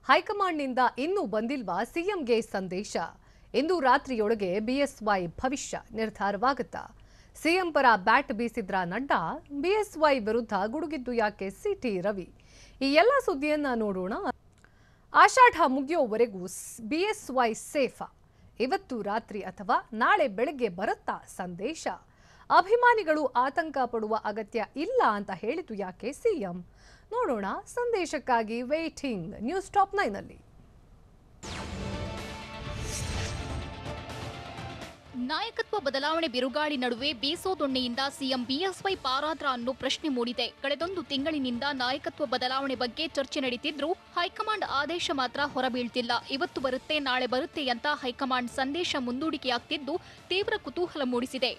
ಹೈಕಮಾಂಡ್ನಿಂದ ಇನ್ನೂ ಬಂದಿಲ್ವಾ ಸಿಎಂಗೆ ಸಂದೇಶ? ಇಂದು ರಾತ್ರಿಯೊಳಗೆ ಬಿಎಸ್ವೈ ಭವಿಷ್ಯ ನಿರ್ಧಾರವಾಗುತ್ತಾ? ಸಿಎಂ ಪರ ಬ್ಯಾಟ್ ಬೀಸಿದ್ರ ನಡ್ಡಾ, ಬಿಎಸ್ವೈ ವಿರುದ್ಧ ಗುಡುಗಿದ್ದು ಯಾಕೆ ಸಿಟಿ ರವಿ? ಈ ಎಲ್ಲ ಸುದ್ದಿಯನ್ನ ನೋಡೋಣ. ಆಷಾಢ ಮುಗಿಯೋವರೆಗೂ ಬಿಎಸ್ವೈ ಸೇಫಾ? ಇವತ್ತು ರಾತ್ರಿ ಅಥವಾ ನಾಳೆ ಬೆಳಗ್ಗೆ ಬರುತ್ತಾ ಸಂದೇಶ? ಅಭಿಮಾನಿಗಳು ಆತಂಕ ಪಡುವ ಅಗತ್ಯ ಇಲ್ಲ ಅಂತ ಹೇಳಿದ್ದು ಯಾಕೆ ಸಿಎಂ? ನೋಡೋಣ. ಸಂದೇಶಕ್ಕಾಗಿ ವೇಟಿಂಗ್. ನ್ಯೂಸ್ ಟಾಪ್ 9 ನಲ್ಲಿ ನಾಯಕತ್ವ ಬದಲಾವಣೆ ಬಿರುಗಾಳಿ ನಡುವೆ ಬೀಸೋದೊಣ್ಣೆಯಿಂದ ಸಿಎಂ ಬಿಎಸ್ವೈ ಪಾರಾದ್ರ ಅನ್ನೋ ಪ್ರಶ್ನೆ ಮೂಡಿದೆ. ಕಳೆದೊಂದು ತಿಂಗಳಿನಿಂದ ನಾಯಕತ್ವ ಬದಲಾವಣೆ ಬಗ್ಗೆ ಚರ್ಚೆ ನಡೀತಿದ್ರು ಹೈಕಮಾಂಡ್ ಆದೇಶ ಮಾತ್ರ ಹೊರಬೀಳ್ತಿಲ್ಲ. ಇವತ್ತು ಬರುತ್ತೆ ನಾಳೆ ಬರುತ್ತೆ ಅಂತ ಹೈಕಮಾಂಡ್ ಸಂದೇಶ ಮುಂದೂಡಿಕೆಯಾಗ್ತಿದ್ದು ತೀವ್ರ ಕುತೂಹಲ ಮೂಡಿಸಿದೆ.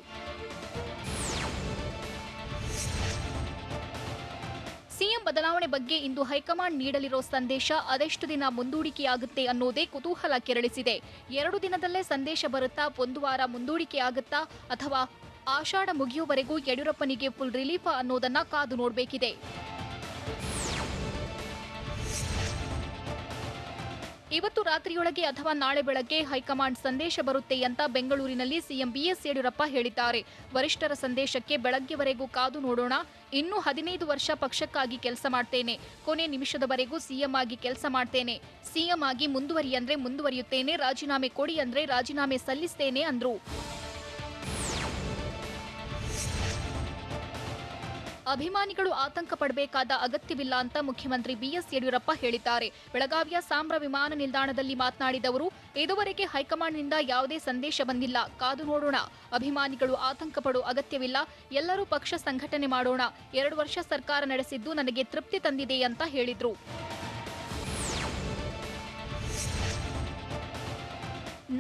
ಸಿಎಂ ಬದಲಾವಣೆ ಬಗ್ಗೆ ಇಂದು ಹೈಕಮಾಂಡ್ ನೀಡಲಿರೋ ಸಂದೇಶ ಅದೆಷ್ಟು ದಿನ ಮುಂದೂಡಿಕೆಯಾಗುತ್ತೆ ಅನ್ನೋದೇ ಕುತೂಹಲ ಕೆರಳಿಸಿದೆ. 2 ದಿನದಲ್ಲೇ ಸಂದೇಶ ಬರುತ್ತಾ? ಒಂದು ವಾರ ಮುಂದೂಡಿಕೆಯಾಗುತ್ತಾ? ಅಥವಾ ಆಷಾಢ ಮುಗಿಯುವವರೆಗೂ ಯಡಿಯೂರಪ್ಪನಿಗೆ ಫುಲ್ ರಿಲೀಫ್ ಅನ್ನೋದನ್ನ ಕಾದು ನೋಡಬೇಕಿದೆ. ಇವತ್ತು ರಾತ್ರಿಯೊಳಗೆ ಅಥವಾ ನಾಳೆ ಬೆಳಗ್ಗೆ ಹೈಕಮಾಂಡ್ ಸಂದೇಶ ಬರುತ್ತೆ ಅಂತ ಬೆಂಗಳೂರಿನಲ್ಲಿ ಸಿಎಂ ಬಿಎಸ್ ಯಡಿಯೂರಪ್ಪ ಹೇಳಿದ್ದಾರೆ. ವರಿಷ್ಠರ ಸಂದೇಶಕ್ಕೆ ಬೆಳಗ್ಗೆವರೆಗೂ ಕಾದು ನೋಡೋಣ. ಇನ್ನೂ 15 ವರ್ಷ ಪಕ್ಷಕ್ಕಾಗಿ ಕೆಲಸ ಮಾಡ್ತೇನೆ. ಕೊನೆ ನಿಮಿಷದವರೆಗೂ ಸಿಎಂ ಆಗಿ ಕೆಲಸ ಮಾಡ್ತೇನೆ. ಸಿಎಂ ಆಗಿ ಮುಂದುವರಿ ಅಂದ್ರೆ ಮುಂದುವರಿಯುತ್ತೇನೆ. ರಾಜೀನಾಮೆ ಕೊಡಿ ಅಂದ್ರೆ ರಾಜೀನಾಮೆ ಸಲ್ಲಿಸ್ತೇನೆ ಅಂದ್ರು. ಅಭಿಮಾನಿಗಳು ಆತಂಕ ಪಡಬೇಕಾದ ಅಗತ್ಯವಿಲ್ಲ ಅಂತ ಮುಖ್ಯಮಂತ್ರಿ ಬಿಎಸ್ ಯಡಿಯೂರಪ್ಪ ಹೇಳಿದ್ದಾರೆ. ಬೆಳಗಾವಿಯ ಸಾಂಬ್ರಾ ವಿಮಾನ ನಿಲ್ದಾಣದಲ್ಲಿ ಮಾತನಾಡಿದ ಅವರು, ಇದುವರೆಗೆ ಹೈಕಮಾಂಡ್ನಿಂದ ಯಾವುದೇ ಸಂದೇಶ ಬಂದಿಲ್ಲ, ಕಾದು ನೋಡೋಣ. ಅಭಿಮಾನಿಗಳು ಆತಂಕ ಪಡೋ ಅಗತ್ಯವಿಲ್ಲ. ಎಲ್ಲರೂ ಪಕ್ಷ ಸಂಘಟನೆ ಮಾಡೋಣ. 2 ವರ್ಷ ಸರ್ಕಾರ ನಡೆಸಿದ್ದು ನನಗೆ ತೃಪ್ತಿ ತಂದಿದೆ ಅಂತ ಹೇಳಿದ್ರು.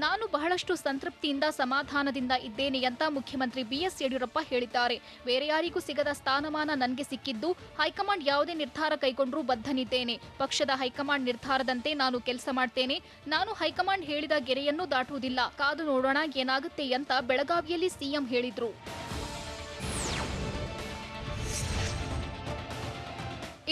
ನಾನು ಬಹಳಷ್ಟು ಸಂತೃಪ್ತಿಯಿಂದ ಸಮಾಧಾನದಿಂದ ಇದ್ದೇನೆ ಅಂತ ಮುಖ್ಯಮಂತ್ರಿ ಬಿಎಸ್ ಯಡಿಯೂರಪ್ಪ ಹೇಳಿದ್ದಾರೆ. ಬೇರೆ ಯಾರಿಗೂ ಸಿಗದ ಸ್ಥಾನಮಾನ ನನಗೆ ಸಿಕ್ಕಿದ್ದು, ಹೈಕಮಾಂಡ್ ಯಾವುದೇ ನಿರ್ಧಾರ ಕೈಗೊಂಡ್ರೂ ಬದ್ಧನಿದ್ದೇನೆ. ಪಕ್ಷದ ಹೈಕಮಾಂಡ್ ನಿರ್ಧಾರದಂತೆ ನಾನು ಕೆಲಸ ಮಾಡ್ತೇನೆ. ನಾನು ಹೈಕಮಾಂಡ್ ಹೇಳಿದ ಗೆರೆಯನ್ನು ದಾಟುವುದಿಲ್ಲ. ಕಾದು ನೋಡೋಣ ಏನಾಗುತ್ತೆ ಅಂತ ಬೆಳಗಾವಿಯಲ್ಲಿ ಸಿಎಂ ಹೇಳಿದ್ರು.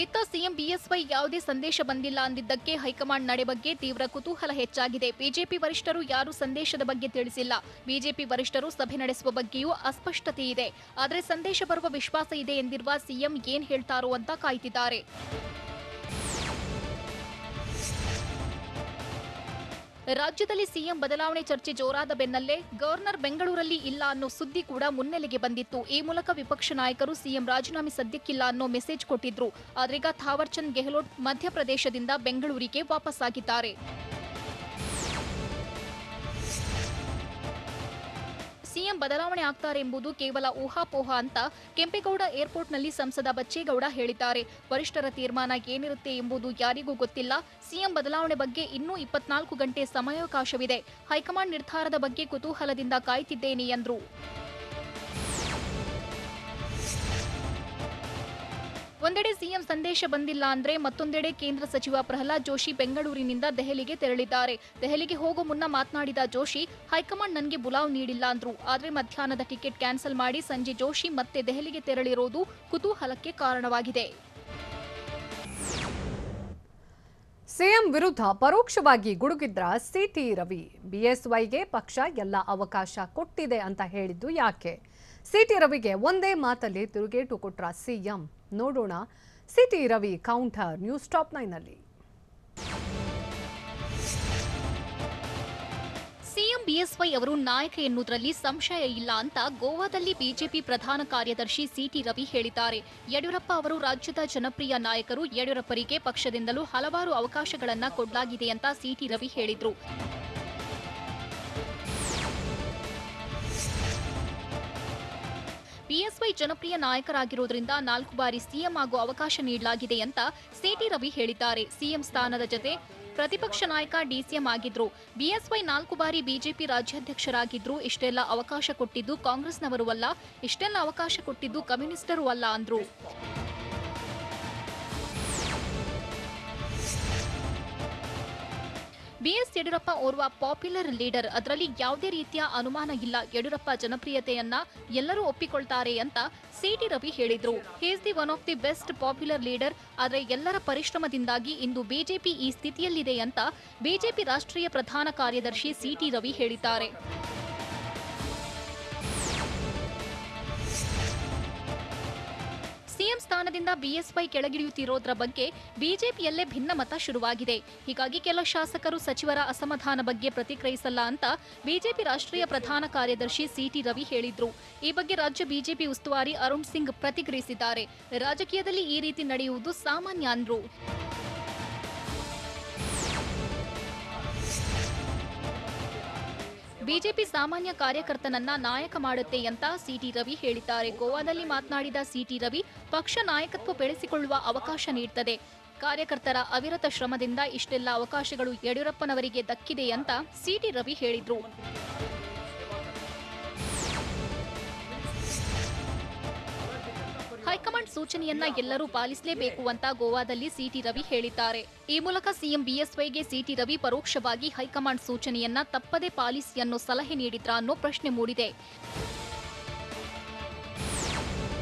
ಇತ್ತ ಸಿಎಂ ಬಿಎಸ್ವೈ ಯಾವುದೇ ಸಂದೇಶ ಬಂದಿಲ್ಲ ಅಂದಿದ್ದಕ್ಕೆ ಹೈಕಮಾಂಡ್ ನಡೆ ಬಗ್ಗೆ ತೀವ್ರ ಕುತೂಹಲ ಹೆಚ್ಚಾಗಿದೆ. ಬಿಜೆಪಿ ವರಿಷ್ಠರು ಯಾರೂ ಸಂದೇಶದ ಬಗ್ಗೆ ತಿಳಿಸಿಲ್ಲ. ಬಿಜೆಪಿ ವರಿಷ್ಠರು ಸಭೆ ನಡೆಸುವ ಬಗ್ಗೆಯೂ ಅಸ್ಪಷ್ಟತೆ ಇದೆ. ಆದರೆ ಸಂದೇಶ ಬರುವ ವಿಶ್ವಾಸ ಇದೆ ಎಂದಿರುವ ಸಿಎಂ ಏನ್ ಹೇಳ್ತಾರೋ ಅಂತ ಕಾಯ್ತಿದ್ದಾರೆ. ರಾಜ್ಯದಲ್ಲಿ ಸಿಎಂ ಬದಲಾವಣೆ ಚರ್ಚೆ ಜೋರಾದ ಬೆನ್ನಲ್ಲೇ ಗವರ್ನರ್ ಬೆಂಗಳೂರಲ್ಲಿ ಇಲ್ಲ ಅನ್ನೋ ಸುದ್ದಿ ಕೂಡ ಮುನ್ನೆಲೆಗೆ ಬಂದಿತ್ತು. ಈ ಮೂಲಕ ವಿಪಕ್ಷ ನಾಯಕರು ಸಿಎಂ ರಾಜೀನಾಮೆ ಸದ್ಯಕ್ಕಿಲ್ಲ ಅನ್ನೋ ಮೆಸೇಜ್ ಕೊಟ್ಟಿದ್ರು. ಆದ್ರೀಗ ಥಾವರ್ ಚಂದ್ ಗೆಹ್ಲೋಟ್ ಮಧ್ಯಪ್ರದೇಶದಿಂದ ಬೆಂಗಳೂರಿಗೆ ವಾಪಸ್ಸಾಗಿದ್ದಾರೆ. ಸಿಎಂ ಬದಲಾವಣೆ ಆಗ್ತಾರೆ ಎಂಬುದು ಕೇವಲ ಊಹಾಪೋಹ ಅಂತ ಕೆಂಪೇಗೌಡ ಏರ್ಪೋರ್ಟ್ನಲ್ಲಿ ಸಂಸದ ಬಚ್ಚೇಗೌಡ ಹೇಳಿದ್ದಾರೆ. ವರಿಷ್ಠರ ತೀರ್ಮಾನ ಏನಿರುತ್ತೆ ಎಂಬುದು ಯಾರಿಗೂ ಗೊತ್ತಿಲ್ಲ. ಸಿಎಂ ಬದಲಾವಣೆ ಬಗ್ಗೆ ಇನ್ನೂ 24 ಗಂಟೆ ಸಮಯಾವಕಾಶವಿದೆ. ಹೈಕಮಾಂಡ್ ನಿರ್ಧಾರದ ಬಗ್ಗೆ ಕುತೂಹಲದಿಂದ ಕಾಯ್ತಿದ್ದೇನೆ ಎಂದರು. ಒಂದೆಡೆ ಸಿಎಂ ಸಂದೇಶ ಬಂದಿಲ್ಲ ಅಂದ್ರೆ ಮತ್ತೊಂದೆಡೆ ಕೇಂದ್ರ ಸಚಿವ ಪ್ರಹ್ಲಾದ್ ಜೋಶಿ ಬೆಂಗಳೂರಿನಿಂದ ದೆಹಲಿಗೆ ತೆರಳಿದ್ದಾರೆ. ದೆಹಲಿಗೆ ಹೋಗೋ ಮುನ್ನ ಮಾತನಾಡಿದ ಜೋಶಿ, ಹೈಕಮಾಂಡ್ ನನಗೆ ಬುಲಾವ್ ನೀಡಿಲ್ಲ ಅಂದ್ರು. ಆದ್ರೆ ಮಧ್ಯಾಹ್ನದ ಟಿಕೆಟ್ ಕ್ಯಾನ್ಸಲ್ ಮಾಡಿ ಸಂಜೆ ಜೋಶಿ ಮತ್ತೆ ದೆಹಲಿಗೆ ತೆರಳಿರೋದು ಕುತೂಹಲಕ್ಕೆ ಕಾರಣವಾಗಿದೆ. ಸಿಎಂ ವಿರುದ್ಧ ಪರೋಕ್ಷವಾಗಿ ಗುಡುಗಿದ್ರ ಸಿಟಿ ರವಿ, ಬಿಎಸ್ವೈಗೆ ಪಕ್ಷ ಎಲ್ಲ ಅವಕಾಶ ಕೊಟ್ಟಿದೆ ಅಂತ ಹೇಳಿದ್ದು ಯಾಕೆ? ಸಿಟಿ ರವಿಗೆ ಒಂದೇ ಮಾತಲ್ಲಿ ತಿರುಗೇಟು ಕೊಟ್ರ ಸಿಎಂ. ನೋಡೋಣ. City Ravi counter. News top 9 ನಲ್ಲಿ ಸಿಎಂ ಬಿಎಸ್ವೈ ಅವರು ನಾಯಕ ಎನ್ನುವುದರಲ್ಲಿ ಸಂಶಯ ಇಲ್ಲ ಅಂತ ಗೋವಾದಲ್ಲಿ ಬಿಜೆಪಿ ಪ್ರಧಾನ ಕಾರ್ಯದರ್ಶಿ ಸಿಟಿ ರವಿ ಹೇಳಿದ್ದಾರೆ. ಯಡಿಯೂರಪ್ಪ ಅವರು ರಾಜ್ಯದ ಜನಪ್ರಿಯ ನಾಯಕರು. ಯಡಿಯೂರಪ್ಪರಿಗೆ ಪಕ್ಷದಿಂದಲೂ ಹಲವಾರು ಅವಕಾಶಗಳನ್ನ ಕೊಡಲಾಗಿದೆ ಅಂತ ಸಿಟಿ ರವಿ ಹೇಳಿದ್ರು. ಬಿಎಸ್ವೈ ಜನಪ್ರಿಯ ನಾಯಕರಾಗಿರೋದ್ರಿಂದ 4 ಬಾರಿ ಸಿಎಂ ಆಗೋ ಅವಕಾಶ ನೀಡಲಾಗಿದೆ ಅಂತ ಸಿಟಿ ರವಿ ಹೇಳಿದ್ದಾರೆ. ಸಿಎಂ ಸ್ಥಾನದ ಜೊತೆ ಪ್ರತಿಪಕ್ಷ ನಾಯಕ ಡಿಸಿಎಂ ಆಗಿದ್ರು. ಬಿಎಸ್ವೈ 4 ಬಾರಿ ಬಿಜೆಪಿ ರಾಜ್ಯಾಧ್ಯಕ್ಷರಾಗಿದ್ರು. ಇಷ್ಟೆಲ್ಲ ಅವಕಾಶ ಕೊಟ್ಟಿದ್ದು ಕಾಂಗ್ರೆಸ್ನವರು ಅಲ್ಲ, ಇಷ್ಟೆಲ್ಲ ಅವಕಾಶ ಕೊಟ್ಟಿದ್ದು ಕಮ್ಯುನಿಸ್ಟರು ಅಲ್ಲ ಅಂದ್ರು. ಬಿಎಸ್ ಯಡಿಯೂರಪ್ಪ ಓರ್ವ ಪಾಪ್ಯುಲರ್ ಲೀಡರ್, ಅದರಲ್ಲಿ ಯಾವುದೇ ರೀತಿಯ ಅನುಮಾನ ಇಲ್ಲ. ಯಡಿಯೂರಪ್ಪ ಜನಪ್ರಿಯತೆಯನ್ನ ಎಲ್ಲರೂ ಒಪ್ಪಿಕೊಳ್ತಾರೆ ಅಂತ ಸಿಟಿ ರವಿ ಹೇಳಿದ್ರು. He is the one of the best popular leader. ಆದರೆ ಎಲ್ಲರ ಪರಿಶ್ರಮದಿಂದಾಗಿ ಇಂದು ಬಿಜೆಪಿ ಈ ಸ್ಥಿತಿಯಲ್ಲಿದೆ ಅಂತ ಬಿಜೆಪಿ ರಾಷ್ಟ್ರೀಯ ಪ್ರಧಾನ ಕಾರ್ಯದರ್ಶಿ ಸಿಟಿ ರವಿ ಹೇಳಿದ್ದಾರೆ. ಸಿಎಂ ಸ್ಥಾನದಿಂದ ಬಿಎಸ್ವೈ ಕೆಳಗಿಳಿಯುತ್ತಿರೋದ್ರ ಬಗ್ಗೆ ಬಿಜೆಪಿಯಲ್ಲೇ ಭಿನ್ನಮತ ಶುರುವಾಗಿದೆ. ಹೀಗಾಗಿ ಕೆಲ ಶಾಸಕರು ಸಚಿವರ ಅಸಮಾಧಾನ ಬಗ್ಗೆ ಪ್ರತಿಕ್ರಿಯಿಸಲ್ಲ ಅಂತ ಬಿಜೆಪಿ ರಾಷ್ಟ್ರೀಯ ಪ್ರಧಾನ ಕಾರ್ಯದರ್ಶಿ ಸಿಟಿ ರವಿ ಹೇಳಿದ್ರು. ಈ ಬಗ್ಗೆ ರಾಜ್ಯ ಬಿಜೆಪಿ ಉಸ್ತುವಾರಿ ಅರುಣ್ ಸಿಂಗ್ ಪ್ರತಿಕ್ರಿಯಿಸಿದ್ದಾರೆ. ರಾಜಕೀಯದಲ್ಲಿ ಈ ರೀತಿ ನಡೆಯುವುದು ಸಾಮಾನ್ಯ ಅಂದ್ರು. ಬಿಜೆಪಿ ಸಾಮಾನ್ಯ ಕಾರ್ಯಕರ್ತನನ್ನ ನಾಯಕ ಮಾಡುತ್ತೆ ಅಂತ ಸಿಟಿ ರವಿ ಹೇಳಿದ್ದಾರೆ. ಗೋವಾದಲ್ಲಿ ಮಾತನಾಡಿದ ಸಿಟಿ ರವಿ, ಪಕ್ಷ ನಾಯಕತ್ವ ಬೆಳೆಸಿಕೊಳ್ಳುವ ಅವಕಾಶ ನೀಡುತ್ತದೆ. ಕಾರ್ಯಕರ್ತರ ಅವಿರತ ಶ್ರಮದಿಂದ ಇಷ್ಟೆಲ್ಲ ಅವಕಾಶಗಳು ಯಡಿಯೂರಪ್ಪನವರಿಗೆ ದಕ್ಕಿದೆ ಅಂತ ಸಿಟಿ ರವಿ ಹೇಳಿದ್ರು. ಹೈಕಮಾಂಡ್ ಸೂಚನೆಯನ್ನ ಎಲ್ಲರೂ ಪಾಲಿಸಲೇಬೇಕು ಅಂತ ಗೋವಾದಲ್ಲಿ ಸಿಟಿ ರವಿ ಹೇಳಿದ್ದಾರೆ. ಈ ಮೂಲಕ ಸಿಎಂ ಬಿಎಸ್ವೈಗೆ ಸಿಟಿ ರವಿ ಪರೋಕ್ಷವಾಗಿ ಹೈಕಮಾಂಡ್ ಸೂಚನೆಯನ್ನ ತಪ್ಪದೇ ಪಾಲಿಸಿ ಅನ್ನೋ ಸಲಹೆ ನೀಡಿದ್ರಾ ಅನ್ನೋ ಪ್ರಶ್ನೆ ಮೂಡಿದೆ.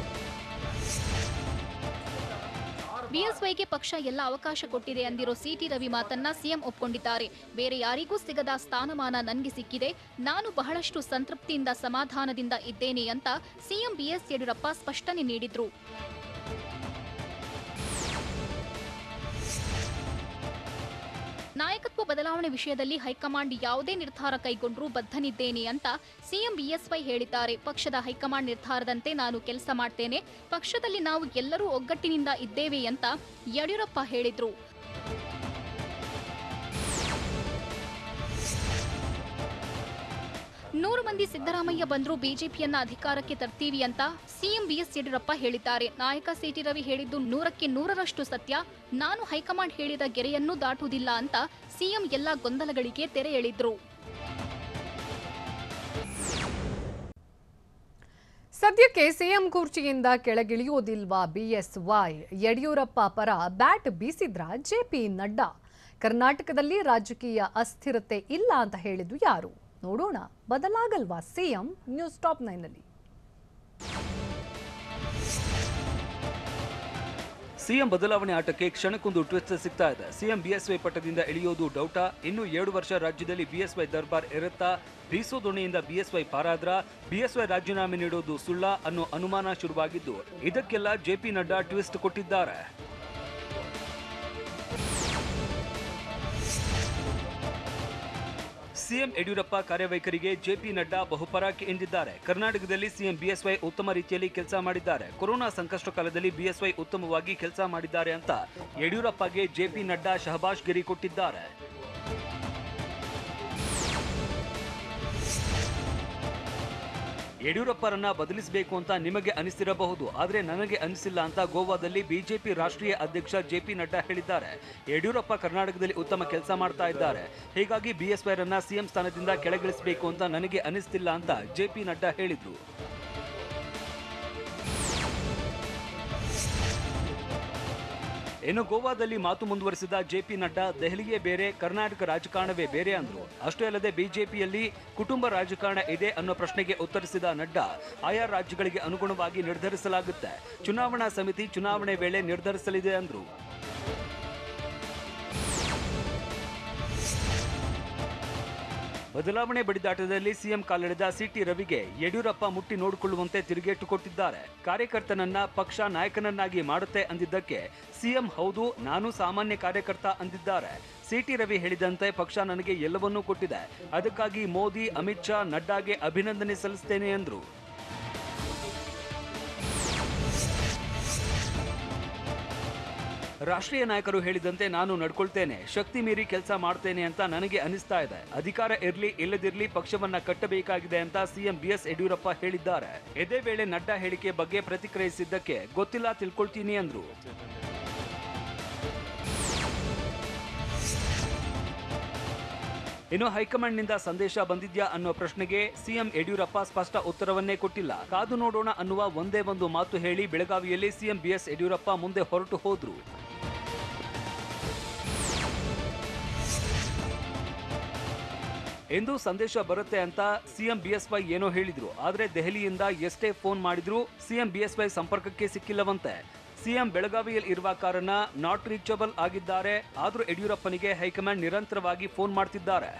ಬಿಎಸ್ವೈಗೆ ಪಕ್ಷ ಎಲ್ಲ ಅವಕಾಶ ಕೊಟ್ಟಿದೆ ಅಂದಿರೋ ಸಿಟಿ ರವಿ ಮಾತನ್ನ ಸಿಎಂ ಒಪ್ಪಿಕೊಂಡಿದ್ದಾರೆ. ಬೇರೆ ಯಾರಿಗೂ ಸಿಗದ ಸ್ಥಾನಮಾನ ನನಗೆ ಸಿಕ್ಕಿದೆ. ನಾನು ಬಹಳಷ್ಟು ಸಂತೃಪ್ತಿಯಿಂದ ಸಮಾಧಾನದಿಂದ ಇದ್ದೇನೆ ಅಂತ ಸಿಎಂ ಬಿಎಸ್ ಯಡಿಯೂರಪ್ಪ ಸ್ಪಷ್ಟನೆ ನೀಡಿದ್ರು. ನಾಯಕತ್ವ ಬದಲಾವಣೆ ವಿಷಯದಲ್ಲಿ ಹೈಕಮಾಂಡ್ ಯಾವುದೇ ನಿರ್ಧಾರ ಕೈಗೊಂಡ್ರೂ ಬದ್ಧನಿದ್ದೇನೆ ಅಂತ ಸಿಎಂ ಬಿಎಸ್ವೈ ಹೇಳಿದ್ದಾರೆ. ಪಕ್ಷದ ಹೈಕಮಾಂಡ್ ನಿರ್ಧಾರದಂತೆ ನಾನು ಕೆಲಸ ಮಾಡ್ತೇನೆ. ಪಕ್ಷದಲ್ಲಿ ನಾವು ಎಲ್ಲರೂ ಒಗ್ಗಟ್ಟಿನಿಂದ ಇದ್ದೇವೆ ಅಂತ ಯಡಿಯೂರಪ್ಪ ಹೇಳಿದ್ರು. ನೂರು ಮಂದಿ ಸಿದ್ದರಾಮಯ್ಯ ಬಂದರೂ ಬಿಜೆಪಿಯನ್ನ ಅಧಿಕಾರಕ್ಕೆ ತರ್ತೀವಿ ಅಂತ ಸಿಎಂ ಬಿಎಸ್ ಯಡಿಯೂರಪ್ಪ ಹೇಳಿದ್ದಾರೆ. ನಾಯಕ ಸಿಟಿ ರವಿ ಹೇಳಿದ್ದು 100ಕ್ಕೆ 100ರಷ್ಟು ಸತ್ಯ. ನಾನು ಹೈಕಮಾಂಡ್ ಹೇಳಿದ ಗೆರೆಯನ್ನೂ ದಾಟುವುದಿಲ್ಲ ಅಂತ ಸಿಎಂ ಎಲ್ಲ ಗೊಂದಲಗಳಿಗೆ ತೆರೆ ಎಳೆದ್ರು. ಸದ್ಯಕ್ಕೆ ಸಿಎಂ ಕುರ್ಚಿಯಿಂದ ಕೆಳಗಿಳಿಯೋದಿಲ್ವಾ ಬಿಎಸ್ವೈ? ಯಡಿಯೂರಪ್ಪ ಪರ ಬ್ಯಾಟ್ ಬೀಸಿದ್ರ ಜೆಪಿ ನಡ್ಡಾ. ಕರ್ನಾಟಕದಲ್ಲಿ ರಾಜಕೀಯ ಅಸ್ಥಿರತೆ ಇಲ್ಲ ಅಂತ ಹೇಳಿದ್ದು ಯಾರು? ನೋಡೋಣ. ಬದಲಾಗಲ್ವಾ ಸಿಎಂ? ನ್ಯೂಸ್ ಟಾಪ್ 9ನಲ್ಲಿ. ಸಿಎಂ ಬದಲಾವಣೆ ಆಟಕ್ಕೆ ಕ್ಷಣಕ್ಕೊಂದು ಟ್ವಿಸ್ಟ್ ಸಿಗ್ತಾ ಇದೆ. ಸಿಎಂ ಬಿಎಸ್ವೈ ಪಟ್ಟದಿಂದ ಇಳಿಯೋದು ಡೌಟಾ? ಇನ್ನು 7 ವರ್ಷ ರಾಜ್ಯದಲ್ಲಿ ಬಿಎಸ್ವೈ ದರ್ಬಾರ್ ಇರುತ್ತಾ? ಬೀಸೋ ದೋಣಿಯಿಂದ ಬಿಎಸ್ವೈ ಪಾರಾದ್ರ? ಬಿಎಸ್ವೈ ರಾಜೀನಾಮೆ ನೀಡೋದು ಸುಳ್ಳ ಅನ್ನೋ ಅನುಮಾನ ಶುರುವಾಗಿದ್ದು, ಇದಕ್ಕೆಲ್ಲ ಜೆಪಿ ನಡ್ಡಾ ಟ್ವಿಸ್ಟ್ ಕೊಟ್ಟಿದ್ದಾರೆ. ಸಿಎಂ ಯಡಿಯೂರಪ್ಪ ಕಾರ್ಯವೈಖರಿಗೆ ಜೆಪಿ ನಡ್ಡಾ ಬಹುಪರಾಕಿ ಎಂದಿದ್ದಾರೆ. ಕರ್ನಾಟಕದಲ್ಲಿ ಸಿಎಂ ಬಿಎಸ್ವೈ ಉತ್ತಮ ರೀತಿಯಲ್ಲಿ ಕೆಲಸ ಮಾಡಿದ್ದಾರೆ. ಕೊರೋನಾ ಸಂಕಷ್ಟ ಕಾಲದಲ್ಲಿ ಬಿಎಸ್ವೈ ಉತ್ತಮವಾಗಿ ಕೆಲಸ ಮಾಡಿದ್ದಾರೆ ಅಂತ ಯಡಿಯೂರಪ್ಪಗೆ ಜೆಪಿ ನಡ್ಡಾ ಶಹಬಾಷ್ ಗಿರಿ ಕೊಟ್ಟಿದ್ದಾರೆ. ಯಡಿಯೂರಪ್ಪರನ್ನ ಬದಲಿಸಬೇಕು ಅಂತ ನಿಮಗೆ ಅನಿಸಿರಬಹುದು, ಆದರೆ ನನಗೆ ಅನಿಸಿಲ್ಲ ಅಂತ ಗೋವಾದಲ್ಲಿ ಬಿಜೆಪಿ ರಾಷ್ಟ್ರೀಯ ಅಧ್ಯಕ್ಷ ಜೆಪಿ ನಡ್ಡಾ ಹೇಳಿದ್ದಾರೆ. ಯಡಿಯೂರಪ್ಪ ಕರ್ನಾಟಕದಲ್ಲಿ ಉತ್ತಮ ಕೆಲಸ ಮಾಡ್ತಾ ಇದ್ದಾರೆ. ಹೀಗಾಗಿ ಬಿಎಸ್ವೈರನ್ನ ಸಿಎಂ ಸ್ಥಾನದಿಂದ ಕೆಳಗಿಳಿಸಬೇಕು ಅಂತ ನನಗೆ ಅನಿಸ್ತಿಲ್ಲ ಅಂತ ಜೆಪಿ ನಡ್ಡಾ ಹೇಳಿದ್ರು. ಇನ್ನು ಗೋವಾದಲ್ಲಿ ಮಾತು ಮುಂದುವರಿಸಿದ ಜೆಪಿ ನಡ್ಡಾ, ದೆಹಲಿಯೇ ಬೇರೆ, ಕರ್ನಾಟಕ ರಾಜಕಾರಣವೇ ಬೇರೆ ಅಂದ್ರು. ಅಷ್ಟೇ ಅಲ್ಲದೆ ಬಿಜೆಪಿಯಲ್ಲಿ ಕುಟುಂಬ ರಾಜಕಾರಣ ಇದೆ ಅನ್ನೋ ಪ್ರಶ್ನೆಗೆ ಉತ್ತರಿಸಿದ ನಡ್ಡಾ, ಆಯಾ ರಾಜ್ಯಗಳಿಗೆ ಅನುಗುಣವಾಗಿ ನಿರ್ಧರಿಸಲಾಗುತ್ತೆ. ಚುನಾವಣಾ ಸಮಿತಿ ಚುನಾವಣೆ ವೇಳೆ ನಿರ್ಧರಿಸಲಿದೆ ಅಂದ್ರು. ಬದಲಾವಣೆ ಬಡಿದಾಟದಲ್ಲಿ ಸಿಎಂ ಕಾಲೆಳೆದ ಸಿಟಿ ರವಿಗೆ ಯಡಿಯೂರಪ್ಪ ಮುಟ್ಟಿ ನೋಡಿಕೊಳ್ಳುವಂತೆ ತಿರುಗೇಟು ಕೊಟ್ಟಿದ್ದಾರೆ. ಕಾರ್ಯಕರ್ತನನ್ನ ಪಕ್ಷ ನಾಯಕನನ್ನಾಗಿ ಮಾಡುತ್ತೆ ಅಂದಿದ್ದಕ್ಕೆ ಸಿಎಂ ಹೌದು, ನಾನು ಸಾಮಾನ್ಯ ಕಾರ್ಯಕರ್ತ ಅಂದಿದ್ದಾರೆ. ಸಿಟಿ ರವಿ ಹೇಳಿದಂತೆ ಪಕ್ಷ ನನಗೆ ಎಲ್ಲವನ್ನೂ ಕೊಟ್ಟಿದೆ. ಅದಕ್ಕಾಗಿ ಮೋದಿ, ಅಮಿತ್ ಶಾ, ನಡ್ಡಾಗೆ ಅಭಿನಂದನೆ ಸಲ್ಲಿಸುತ್ತೇನೆ ಎಂದರು. ರಾಷ್ಟ್ರೀಯ ನಾಯಕರು ಹೇಳಿದಂತೆ ನಾನು ನಡ್ಕೊಳ್ತೇನೆ, ಶಕ್ತಿ ಮೀರಿ ಕೆಲಸ ಮಾಡ್ತೇನೆ ಅಂತ ನನಗೆ ಅನಿಸ್ತಾ ಇದೆ. ಅಧಿಕಾರ ಇರ್ಲಿ ಇಲ್ಲದಿರ್ಲಿ ಪಕ್ಷವನ್ನ ಕಟ್ಟಬೇಕಾಗಿದೆ ಅಂತ ಸಿಎಂ ಬಿಎಸ್ ಯಡಿಯೂರಪ್ಪ ಹೇಳಿದ್ದಾರೆ. ಇದೇ ವೇಳೆ ನಡ್ಡಾ ಹೇಳಿಕೆ ಬಗ್ಗೆ ಪ್ರತಿಕ್ರಿಯಿಸಿದ್ದಕ್ಕೆ ಗೊತ್ತಿಲ್ಲ, ತಿಳ್ಕೊಳ್ತೀನಿ ಅಂದ್ರು. ಇನ್ನು ಹೈಕಮಾಂಡ್ನಿಂದ ಸಂದೇಶ ಬಂದಿದ್ಯಾ ಅನ್ನೋ ಪ್ರಶ್ನೆಗೆ ಸಿಎಂ ಯಡಿಯೂರಪ್ಪ ಸ್ಪಷ್ಟ ಉತ್ತರವನ್ನೇ ಕೊಟ್ಟಿಲ್ಲ. ಕಾದು ನೋಡೋಣ ಅನ್ನುವ ಒಂದೇ ಒಂದು ಮಾತು ಹೇಳಿ ಬೆಳಗಾವಿಯಲ್ಲಿ ಸಿಎಂ ಬಿಎಸ್ ಯಡಿಯೂರಪ್ಪ ಮುಂದೆ ಹೊರಟು ಹೋದ್ರು. ಎಂದು ಸಂದೇಶ ಬರುತ್ತೆ ಅಂತ ಸಿಎಂ ಬಿಎಸ್ವೈ ಏನೋ ಹೇಳಿದ್ರು. ಆದ್ರೆ ದೆಹಲಿಯಿಂದ ಎಷ್ಟೇ ಫೋನ್ ಮಾಡಿದ್ರು ಸಿಎಂ ಬಿಎಸ್ವೈ ಸಂಪರ್ಕಕ್ಕೆ ಸಿಕ್ಕಿಲ್ಲವಂತೆ. ಸಿಎಂ ಬೆಳಗಾವಿಯಲ್ಲಿ ಇರುವ ಕಾರಣ ನಾಟ್ ರೀಚಬಲ್ ಆಗಿದ್ದಾರೆ. ಆದ್ರೂ ಯಡಿಯೂರಪ್ಪನಿಗೆ ಹೈಕಮಾಂಡ್ ನಿರಂತರವಾಗಿ ಫೋನ್ ಮಾಡ್ತಿದ್ದಾರೆ.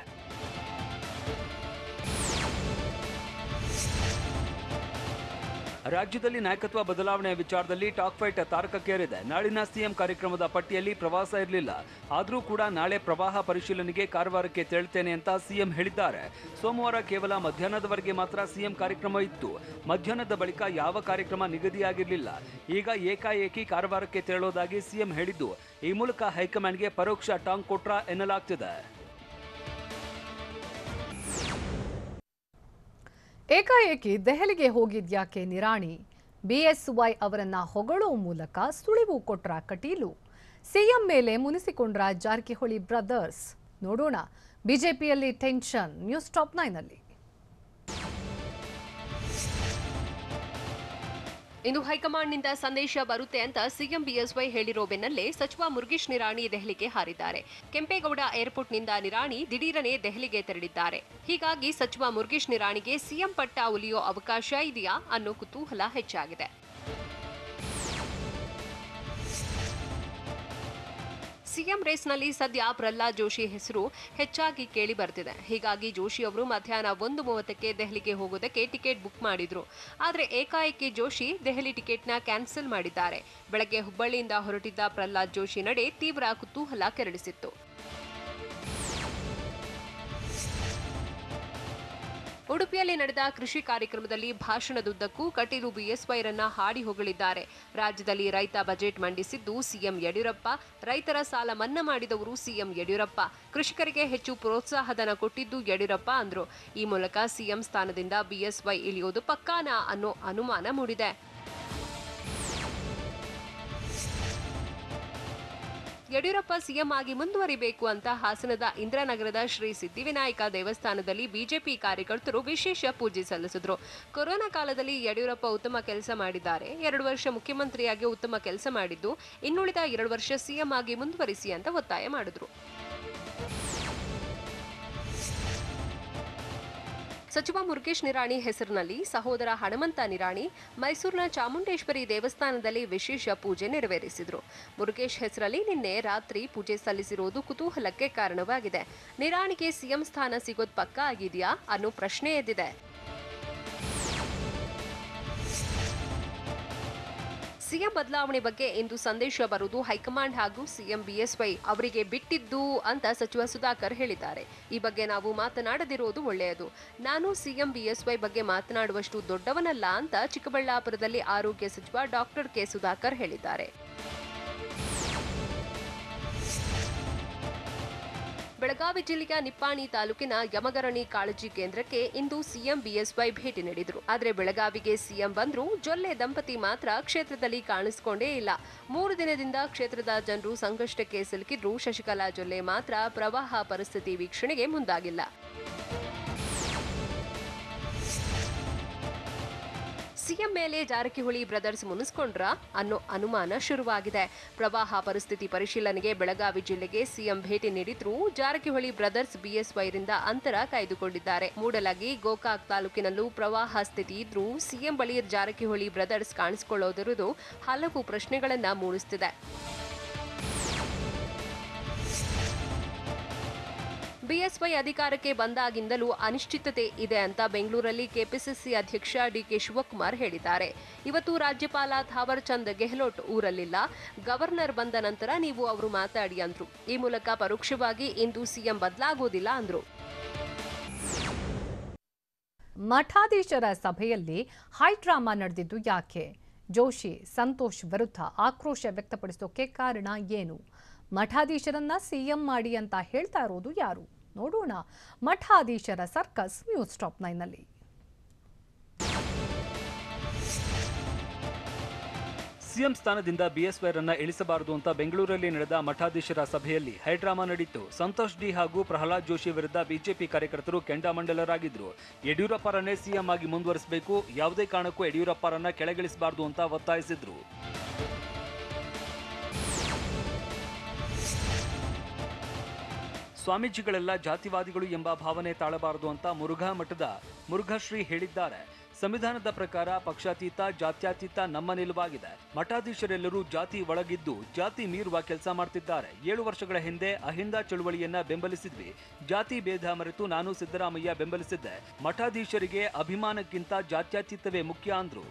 ರಾಜ್ಯದಲ್ಲಿ ನಾಯಕತ್ವ ಬದಲಾವಣೆಯ ವಿಚಾರದಲ್ಲಿ ಟಾಕ್ ಫೈಟ್ ತಾರಕಕ್ಕೇರಿದೆ. ನಾಳಿನ ಸಿಎಂ ಕಾರ್ಯಕ್ರಮದ ಪಟ್ಟಿಯಲ್ಲಿ ಪ್ರವಾಸ ಇರಲಿಲ್ಲ. ಆದರೂ ಕೂಡ ನಾಳೆ ಪ್ರವಾಹ ಪರಿಶೀಲನೆಗೆ ಕಾರವಾರಕ್ಕೆ ತೆರಳುತ್ತೇನೆ ಅಂತ ಸಿಎಂ ಹೇಳಿದ್ದಾರೆ. ಸೋಮವಾರ ಕೇವಲ ಮಧ್ಯಾಹ್ನದವರೆಗೆ ಮಾತ್ರ ಸಿಎಂ ಕಾರ್ಯಕ್ರಮ ಇತ್ತು. ಮಧ್ಯಾಹ್ನದ ಬಳಿಕ ಯಾವ ಕಾರ್ಯಕ್ರಮ ನಿಗದಿಯಾಗಿರಲಿಲ್ಲ. ಈಗ ಏಕಾಏಕಿ ಕಾರವಾರಕ್ಕೆ ತೆರಳೋದಾಗಿ ಸಿಎಂ ಹೇಳಿದ್ದು, ಈ ಮೂಲಕ ಹೈಕಮಾಂಡ್ಗೆ ಪರೋಕ್ಷ ಟಾಂಗ್ ಕೊಟ್ರ ಎನ್ನಲಾಗ್ತಿದೆ. ಏಕಾಏಕಿ ದೆಹಲಿಗೆ ಹೋಗಿದ್ಯಾಕೆ ನಿರಾಣಿ? ಬಿಎಸ್ವೈ ಅವರನ್ನ ಹೊಗಳೋ ಮೂಲಕ ಸುಳಿವು ಕೊಟ್ರ ಕಟೀಲು. ಸಿಎಂ ಮೇಲೆ ಮುನಿಸಿಕೊಂಡ್ರ ಜಾರಕಿಹೊಳಿ ಬ್ರದರ್ಸ್. ನೋಡೋಣ ಬಿಜೆಪಿಯಲ್ಲಿ ಟೆನ್ಷನ್. ನ್ಯೂಸ್ ಟಾಪ್ 9ನಲ್ಲಿ ಇಂದು ಹೈಕಮಾಂಡ್ನಿಂದ ಸಂದೇಶ ಬರುತ್ತೆ ಅಂತ ಸಿಎಂ ಬಿಎಸ್ವೈ ಹೇಳಿರೋ ಬೆನ್ನಲ್ಲೇ ಸಚಿವ ಮುರುಗೇಶ್ ನಿರಾಣಿ ದೆಹಲಿಗೆ ಹಾರಿದ್ದಾರೆ. ಕೆಂಪೇಗೌಡ ಏರ್ಪೋರ್ಟ್ನಿಂದ ನಿರಾಣಿ ದಿಢೀರನೆ ದೆಹಲಿಗೆ ತೆರಳಿದ್ದಾರೆ. ಹೀಗಾಗಿ ಸಚಿವ ಮುರುಗೇಶ್ ನಿರಾಣಿಗೆ ಸಿಎಂ ಪಟ್ಟ ಉಳಿಯೋ ಅವಕಾಶ ಇದೆಯಾ ಅನ್ನೋ ಕುತೂಹಲ ಹೆಚ್ಚಾಗಿದೆ. ಸಿಎಂ ರೇಸ್ನಲ್ಲಿ ಸದ್ಯ ಪ್ರಹ್ಲಾದ್ ಜೋಶಿ ಹೆಸರು ಹೆಚ್ಚಾಗಿ ಕೇಳಿ ಬರ್ತಿದೆ. ಹೀಗಾಗಿ ಜೋಶಿ ಅವರು ಮಧ್ಯಾಹ್ನ 1:30ಕ್ಕೆ ದೆಹಲಿಗೆ ಹೋಗೋದಕ್ಕೆ ಟಿಕೆಟ್ ಬುಕ್ ಮಾಡಿದ್ರು. ಆದರೆ ಏಕಾಏಕಿ ಜೋಶಿ ದೆಹಲಿ ಟಿಕೆಟ್ನ ಕ್ಯಾನ್ಸಲ್ ಮಾಡಿದ್ದಾರೆ. ಬೆಳಗ್ಗೆ ಹುಬ್ಬಳ್ಳಿಯಿಂದ ಹೊರಟಿದ್ದ ಪ್ರಹ್ಲಾದ್ ಜೋಶಿ ನಡೆ ತೀವ್ರ ಕುತೂಹಲ ಕೆರಳಿಸಿತ್ತು. ಉಡುಪಿಯಲ್ಲಿ ನಡೆದ ಕೃಷಿ ಕಾರ್ಯಕ್ರಮದಲ್ಲಿ ಭಾಷಣದುದ್ದಕ್ಕೂ ಕಟೀಲು ಬಿಎಸ್ವೈರನ್ನ ಹಾಡಿ ಹೊಗಳಿದ್ದಾರೆ. ರಾಜ್ಯದಲ್ಲಿ ರೈತ ಬಜೆಟ್ ಮಂಡಿಸಿದ್ದು ಸಿಎಂ ಯಡಿಯೂರಪ್ಪ. ರೈತರ ಸಾಲ ಮನ್ನಾ ಮಾಡಿದವರು ಸಿಎಂ ಯಡಿಯೂರಪ್ಪ. ಕೃಷಿಕರಿಗೆ ಹೆಚ್ಚು ಪ್ರೋತ್ಸಾಹಧನ ಕೊಟ್ಟಿದ್ದು ಯಡಿಯೂರಪ್ಪ ಅಂದ್ರು. ಈ ಮೂಲಕ ಸಿಎಂ ಸ್ಥಾನದಿಂದ ಬಿಎಸ್ವೈ ಇಳಿಯೋದು ಪಕ್ಕಾನಾ ಅನ್ನೋ ಅನುಮಾನ ಮೂಡಿದೆ. ಯಡಿಯೂರಪ್ಪ ಸಿಎಂ ಆಗಿ ಮುಂದುವರಿಬೇಕು ಅಂತ ಹಾಸನದ ಇಂದ್ರನಗರದ ಶ್ರೀ ಸಿದ್ಧಿವಿನಾಯಕ ದೇವಸ್ಥಾನದಲ್ಲಿ ಬಿಜೆಪಿ ಕಾರ್ಯಕರ್ತರು ವಿಶೇಷ ಪೂಜೆ ಸಲ್ಲಿಸಿದ್ರು. ಕೊರೋನಾ ಕಾಲದಲ್ಲಿ ಯಡಿಯೂರಪ್ಪ ಉತ್ತಮ ಕೆಲಸ ಮಾಡಿದ್ದಾರೆ. 2 ವರ್ಷ ಮುಖ್ಯಮಂತ್ರಿಯಾಗಿ ಉತ್ತಮ ಕೆಲಸ ಮಾಡಿದ್ದು, ಇನ್ನುಳಿದ 2 ವರ್ಷ ಸಿಎಂ ಆಗಿ ಮುಂದುವರಿಸಿ ಅಂತ ಒತ್ತಾಯ ಮಾಡಿದ್ರು. ಸಚಿವ ಮುರುಗೇಶ್ ನಿರಾಣಿ ಹೆಸರಿನಲ್ಲಿ ಸಹೋದರ ಹನುಮಂತ ನಿರಾಣಿ ಮೈಸೂರಿನ ಚಾಮುಂಡೇಶ್ವರಿ ದೇವಸ್ಥಾನದಲ್ಲಿ ವಿಶೇಷ ಪೂಜೆ ನೆರವೇರಿಸಿದರು. ಮುರುಗೇಶ್ ಹೆಸರಲ್ಲಿ ನಿನ್ನೆ ರಾತ್ರಿ ಪೂಜೆ ಸಲ್ಲಿಸಿರುವುದು ಕುತೂಹಲಕ್ಕೆ ಕಾರಣವಾಗಿದೆ. ನಿರಾಣಿಗೆ ಸಿಎಂ ಸ್ಥಾನ ಸಿಗೋದು ಪಕ್ಕಾ ಆಗಿದೆಯಾ ಅನ್ನೋ ಪ್ರಶ್ನೆ ಎದ್ದಿದೆ. ಸಿಎಂ ಬದಲಾವಣೆ ಬಗ್ಗೆ ಇಂದು ಸಂದೇಶ ಬರುವುದು ಹೈಕಮಾಂಡ್ ಹಾಗೂ ಸಿಎಂ ಬಿಎಸ್ವೈ ಅವರಿಗೆ ಬಿಟ್ಟಿದ್ದು ಅಂತ ಸಚಿವ ಸುಧಾಕರ್ ಹೇಳಿದ್ದಾರೆ. ಈ ಬಗ್ಗೆ ನಾವು ಮಾತನಾಡದಿರೋದು ಒಳ್ಳೆಯದು. ನಾನು ಸಿಎಂ ಬಿಎಸ್ವೈ ಬಗ್ಗೆ ಮಾತನಾಡುವಷ್ಟು ದೊಡ್ಡವನಲ್ಲ ಅಂತ ಚಿಕ್ಕಬಳ್ಳಾಪುರದಲ್ಲಿ ಆರೋಗ್ಯ ಸಚಿವ ಡಾಕ್ಟರ್ ಕೆ ಸುಧಾಕರ್ ಹೇಳಿದ್ದಾರೆ. ಬೆಳಗಾವಿ ಜಿಲ್ಲೆಯ ನಿಪ್ಪಾಣಿ ತಾಲೂಕಿನ ಯಮಗರಣಿ ಕಾಳಜಿ ಕೇಂದ್ರಕ್ಕೆ ಇಂದು ಸಿಎಂ ಬಿಎಸ್ವೈ ಭೇಟಿ ನೀಡಿದ್ರು. ಆದರೆ ಬೆಳಗಾವಿಗೆ ಸಿಎಂ ಬಂದ್ರು, ಜೊಲ್ಲೆ ದಂಪತಿ ಮಾತ್ರ ಕ್ಷೇತ್ರದಲ್ಲಿ ಕಾಣಿಸಿಕೊಂಡೇ ಇಲ್ಲ. 3 ದಿನದಿಂದ ಕ್ಷೇತ್ರದ ಜನರು ಸಂಕಷ್ಟಕ್ಕೆ ಸಿಲುಕಿದ್ರು. ಶಶಿಕಲಾ ಜೊಲ್ಲೆ ಮಾತ್ರ ಪ್ರವಾಹ ಪರಿಸ್ಥಿತಿ ವೀಕ್ಷಣೆಗೆ ಮುಂದಾಗಿಲ್ಲ. ಸಿಎಂ ಮೇಲೆ ಜಾರಕಿಹೊಳಿ ಬ್ರದರ್ಸ್ ಮುನಿಸ್ಕೊಂಡ್ರ ಅನ್ನೋ ಅನುಮಾನ ಶುರುವಾಗಿದೆ. ಪ್ರವಾಹ ಪರಿಸ್ಥಿತಿ ಪರಿಶೀಲನೆಗೆ ಬೆಳಗಾವಿ ಜಿಲ್ಲೆಗೆ ಸಿಎಂ ಭೇಟಿ ನೀಡಿದ್ರು. ಜಾರಕಿಹೊಳಿ ಬ್ರದರ್ಸ್ ಬಿಎಸ್ವೈರಿಂದ ಅಂತರ ಕಾಯ್ದುಕೊಂಡಿದ್ದಾರೆ. ಮೂಡಲಗಿ, ಗೋಕಾಕ್ ತಾಲೂಕಿನಲ್ಲೂ ಪ್ರವಾಹ ಸ್ಥಿತಿ ಇದ್ರೂ ಸಿಎಂ ಬಳಿ ಜಾರಕಿಹೊಳಿ ಬ್ರದರ್ಸ್ ಕಾಣಿಸಿಕೊಳ್ಳೋದಿರುವುದು ಹಲವು ಪ್ರಶ್ನೆಗಳನ್ನ ಮೂಡಿಸುತ್ತಿದೆ. ಬಿಎಸ್ವೈ ಅಧಿಕಾರಕ್ಕೆ ಬಂದಾಗಿಂದಲೂ ಅನಿಶ್ಚಿತತೆ ಇದೆ ಅಂತ ಬೆಂಗಳೂರಲ್ಲಿ ಕೆಪಿಸಿಸಿ ಅಧ್ಯಕ್ಷ ಡಿಕೆ ಶಿವಕುಮಾರ್ ಹೇಳಿದ್ದಾರೆ. ಇವತ್ತು ರಾಜ್ಯಪಾಲ ಥಾವರ್ ಚಂದ್ ಗೆಹ್ಲೋಟ್ ಊರಲ್ಲಿಲ್ಲ. ಗವರ್ನರ್ ಬಂದ ನಂತರ ನೀವು ಅವರು ಮಾತಾಡಿ ಅಂದ್ರು. ಈ ಮೂಲಕ ಪರೋಕ್ಷವಾಗಿ ಇಂದು ಸಿಎಂ ಬದಲಾಗೋದಿಲ್ಲ ಅಂದ್ರು. ಮಠಾಧೀಶರ ಸಭೆಯಲ್ಲಿ ಹೈಡ್ರಾಮಾ ನಡೆದಿದ್ದು ಯಾಕೆ? ಜೋಶಿ, ಸಂತೋಷ್ ವಿರುದ್ಧ ಆಕ್ರೋಶ ವ್ಯಕ್ತಪಡಿಸೋಕೆ ಕಾರಣ ಏನು? ಮಠಾಧೀಶರನ್ನ ಸಿಎಂ ಮಾಡಿ ಅಂತ ಹೇಳ್ತಾ ಇರೋದು ಯಾರು? ನೋಡೋಣ ಮಠಾಧೀಶರ ಸರ್ಕಸ್ ನ್ಯೂಸ್ ಟಾಪ್ 9ನಲ್ಲಿ. ಸಿಎಂ ಸ್ಥಾನದಿಂದ ಬಿಎಸ್ವೈರನ್ನ ಇಳಿಸಬಾರದು ಅಂತ ಬೆಂಗಳೂರಲ್ಲಿ ನಡೆದ ಮಠಾಧೀಶರ ಸಭೆಯಲ್ಲಿ ಹೈಡ್ರಾಮಾ ನಡೆಯಿತು. ಸಂತೋಷ್ ಡಿ ಹಾಗೂ ಪ್ರಹ್ಲಾದ್ ಜೋಶಿ ವಿರುದ್ಧ ಬಿಜೆಪಿ ಕಾರ್ಯಕರ್ತರು ಕೆಂಡಾಮಂಡಲರಾಗಿದ್ರು. ಯಡಿಯೂರಪ್ಪರನ್ನೇ ಸಿಎಂ ಆಗಿ ಮುಂದುವರಿಸಬೇಕು, ಯಾವುದೇ ಕಾರಣಕ್ಕೂ ಯಡಿಯೂರಪ್ಪರನ್ನ ಕೆಳಗಿಳಿಸಬಾರದು ಅಂತ ಒತ್ತಾಯಿಸಿದ್ರು. ಸ್ವಾಮೀಜಿಗಳೆಲ್ಲ ಜಾತಿವಾದಿಗಳು ಎಂಬ ಭಾವನೆ ತಾಳಬಾರದು ಅಂತ ಮುರುಘಾ ಮಠದ ಮುರುಘಶ್ರೀ ಹೇಳಿದ್ದಾರೆ. ಸಂವಿಧಾನದ ಪ್ರಕಾರ ಪಕ್ಷಾತೀತ ಜಾತ್ಯತೀತ ನಮ್ಮ ನಿಲುವಾಗಿದೆ. ಮಠಾಧೀಶರೆಲ್ಲರೂ ಜಾತಿ ಒಳಗಿದ್ದು ಜಾತಿ ಮೀರುವ ಕೆಲಸ ಮಾಡ್ತಿದ್ದಾರೆ. 7 ವರ್ಷಗಳ ಹಿಂದೆ ಅಹಿಂದ ಚಳುವಳಿಯನ್ನ ಬೆಂಬಲಿಸಿದ್ವಿ. ಜಾತಿ ಭೇದ ಮರೆತು ನಾನು ಸಿದ್ದರಾಮಯ್ಯ ಬೆಂಬಲಿಸಿದ್ದೆ. ಮಠಾಧೀಶರಿಗೆ ಅಭಿಮಾನಕ್ಕಿಂತ ಜಾತ್ಯತೀತವೇ ಮುಖ್ಯ ಅಂದ್ರು.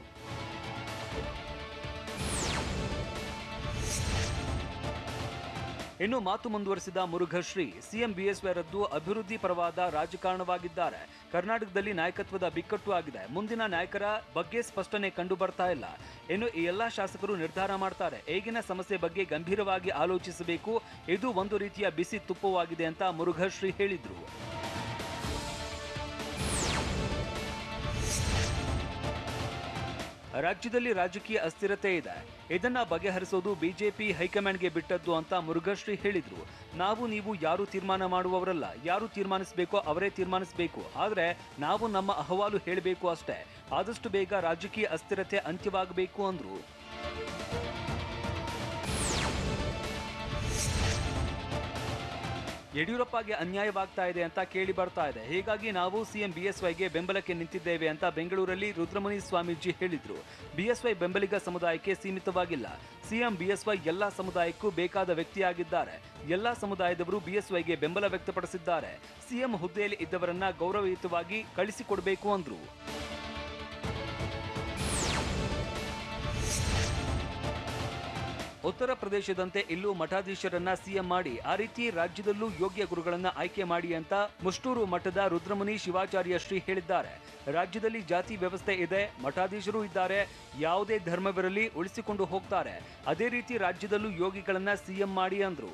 ಇನ್ನು ಮಾತು ಮುಂದುವರೆಸಿದ ಮುರುಘಶ್ರೀ ಸಿಎಂ ಬಿಎಸ್ವೈ ರದ್ದು ಅಭಿವೃದ್ಧಿ ಪರವಾದ ರಾಜಕಾರಣವಾಗಿದ್ದಾರೆ. ಕರ್ನಾಟಕದಲ್ಲಿ ನಾಯಕತ್ವದ ಬಿಕ್ಕಟ್ಟು ಆಗಿದೆ. ಮುಂದಿನ ನಾಯಕರ ಬಗ್ಗೆ ಸ್ಪಷ್ಟನೆ ಕಂಡು ಬರ್ತಾ ಇಲ್ಲ. ಇನ್ನು ಈ ಎಲ್ಲಾ ಶಾಸಕರು ನಿರ್ಧಾರ ಮಾಡ್ತಾರೆ. ಈಗಿನ ಸಮಸ್ಯೆ ಬಗ್ಗೆ ಗಂಭೀರವಾಗಿ ಆಲೋಚಿಸಬೇಕು. ಇದು ಒಂದು ರೀತಿಯ ಬಿಸಿ ತುಪ್ಪವಾಗಿದೆ ಅಂತ ಮುರುಘಶ್ರೀ ಹೇಳಿದ್ರು. ರಾಜ್ಯದಲ್ಲಿ ರಾಜಕೀಯ ಅಸ್ಥಿರತೆ ಇದೆ. ಇದನ್ನ ಬಗೆಹರಿಸೋದು ಬಿಜೆಪಿ ಹೈಕಮಾಂಡ್ಗೆ ಬಿಟ್ಟದ್ದು ಅಂತ ಮುರುಘಶ್ರೀ ಹೇಳಿದ್ರು. ನಾವು ನೀವು ಯಾರು ತೀರ್ಮಾನ ಮಾಡುವವರಲ್ಲ. ಯಾರು ತೀರ್ಮಾನಿಸಬೇಕೋ ಅವರೇ ತೀರ್ಮಾನಿಸಬೇಕು. ಆದ್ರೆ ನಾವು ನಮ್ಮ ಅಹವಾಲು ಹೇಳಬೇಕು ಅಷ್ಟೇ. ಆದಷ್ಟು ಬೇಗ ರಾಜಕೀಯ ಅಸ್ಥಿರತೆ ಅಂತ್ಯವಾಗಬೇಕು ಅಂದ್ರು. ಯಡಿಯೂರಪ್ಪಗೆ ಅನ್ಯಾಯವಾಗ್ತಾ ಇದೆ ಅಂತ ಕೇಳಿ ಬರ್ತಾ ಇದೆ. ಹೀಗಾಗಿ ನಾವು ಸಿಎಂ ಬಿಎಸ್ವೈಗೆ ಬೆಂಬಲಕ್ಕೆ ನಿಂತಿದ್ದೇವೆ ಅಂತ ಬೆಂಗಳೂರಲ್ಲಿ ರುದ್ರಮುನಿ ಸ್ವಾಮೀಜಿ ಹೇಳಿದ್ರು. ಬಿಎಸ್ವೈ ಬೆಂಬಲಿಗ ಸಮುದಾಯಕ್ಕೆ ಸೀಮಿತವಾಗಿಲ್ಲ. ಸಿಎಂ ಬಿಎಸ್ವೈ ಎಲ್ಲಾ ಸಮುದಾಯಕ್ಕೂ ಬೇಕಾದ ವ್ಯಕ್ತಿಯಾಗಿದ್ದಾರೆ. ಎಲ್ಲಾ ಸಮುದಾಯದವರು ಬಿಎಸ್ವೈಗೆ ಬೆಂಬಲ ವ್ಯಕ್ತಪಡಿಸಿದ್ದಾರೆ. ಸಿಎಂ ಹುದ್ದೆಯಲ್ಲಿ ಇದ್ದವರನ್ನ ಗೌರವಯುತವಾಗಿ ಕಳಿಸಿಕೊಡಬೇಕು ಅಂದ್ರು. ಉತ್ತರ ಪ್ರದೇಶದಂತೆ ಇಲ್ಲೂ ಮಠಾಧೀಶರನ್ನ ಸಿಎಂ ಮಾಡಿ ಆ ರೀತಿ ರಾಜ್ಯದಲ್ಲೂ ಯೋಗ್ಯ ಗುರುಗಳನ್ನ ಆಯ್ಕೆ ಮಾಡಿ ಅಂತ ಮುಷ್ಟೂರು ಮಠದ ರುದ್ರಮುನಿ ಶಿವಾಚಾರ್ಯ ಶ್ರೀ ಹೇಳಿದ್ದಾರೆ. ರಾಜ್ಯದಲ್ಲಿ ಜಾತಿ ವ್ಯವಸ್ಥೆ ಇದೆ, ಮಠಾಧೀಶರು ಇದ್ದಾರೆ. ಯಾವುದೇ ಧರ್ಮವಿರಲಿ ಉಳಿಸಿಕೊಂಡು ಹೋಗ್ತಾರೆ. ಅದೇ ರೀತಿ ರಾಜ್ಯದಲ್ಲೂ ಯೋಗಿಗಳನ್ನ ಸಿಎಂ ಮಾಡಿ ಅಂದ್ರು.